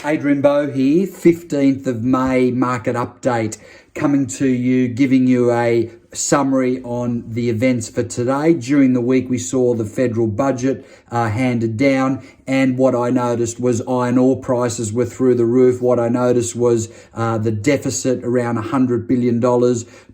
Adrian Bo here, 15th of May market update, coming to you, giving you a summary on the events for today. During the week, we saw the federal budget handed down, and what I noticed was iron ore prices were through the roof. What I noticed was the deficit around $100 billion,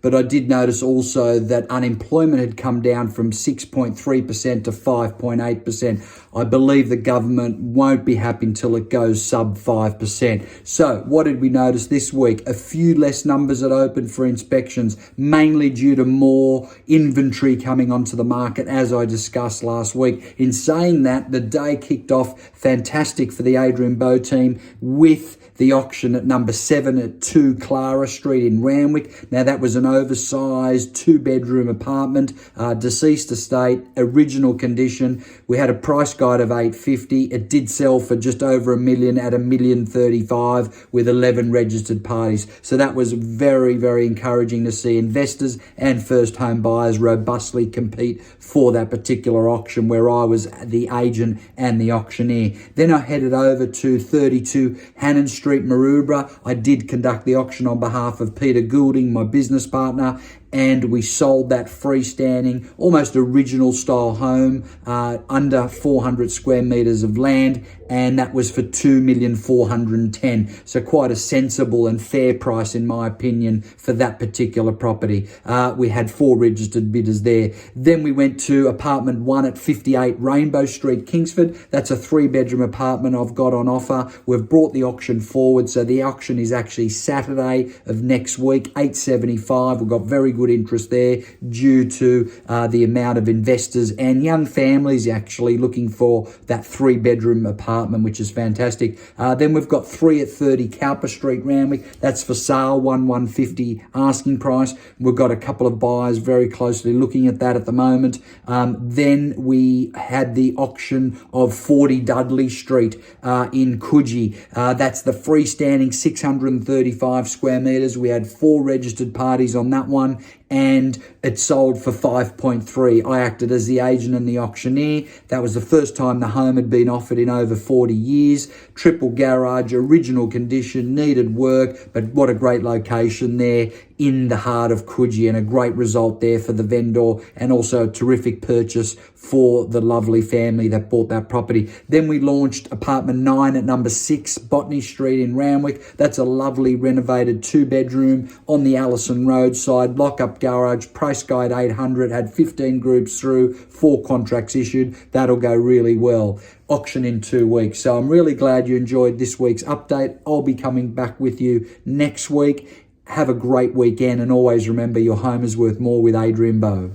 but I did notice also that unemployment had come down from 6.3% to 5.8%. I believe the government won't be happy until it goes sub 5%. So what did we notice this week? A few less numbers that opened for inspections, mainly due to more inventory coming onto the market, as I discussed last week. In saying that, the day kicked off fantastic for the Adrian Bo team with the auction at number 7 at 2 Clara Street in Randwick. Now, that was an oversized 2-bedroom apartment, deceased estate, original condition. We had a price guide of $850. It did sell for just over $1 million at $1,035,000 with 11 registered parties. So that was very, very encouraging to see investors and first home buyers robustly compete for that particular auction, where I was the agent and the auctioneer. Then I headed over to 32 Hannon Street, Maroubra. I did conduct the auction on behalf of Peter Goulding, my business partner, and we sold that freestanding, almost original style home, under 400 square meters of land, and that was for $2,410,000. So quite a sensible and fair price, in my opinion, for that particular property. We had 4 registered bidders there. Then we went to apartment 1 at 58 Rainbow Street, Kingsford. That's a 3-bedroom apartment I've got on offer. We've brought the auction forward, so the auction is actually Saturday of next week, $875. We've got very good interest there due to the amount of investors and young families actually looking for that 3-bedroom apartment, which is fantastic. Then we've got 3 at 30 Cowper Street, Randwick. That's for sale, $1,150 asking price. We've got a couple of buyers very closely looking at that at the moment. Then we had the auction of 40 Dudley Street in Coogee. That's the freestanding 635 square meters. We had 4 registered parties on that one, and it sold for 5.3. I acted as the agent and the auctioneer. That was the first time the home had been offered in over 40 years. Triple garage, original condition, needed work, but what a great location there in the heart of Coogee, and a great result there for the vendor, and also a terrific purchase for the lovely family that bought that property. Then we launched apartment 9 at number 6 Botany Street in Randwick. That's a lovely renovated 2-bedroom on the Allison Road side, lock-up garage, price guide $800, had 15 groups through, 4 contracts issued. That'll go really well. Auction in 2 weeks. So I'm really glad you enjoyed this week's update. I'll be coming back with you next week. Have a great weekend, and always remember, your home is worth more with Adrian Bo.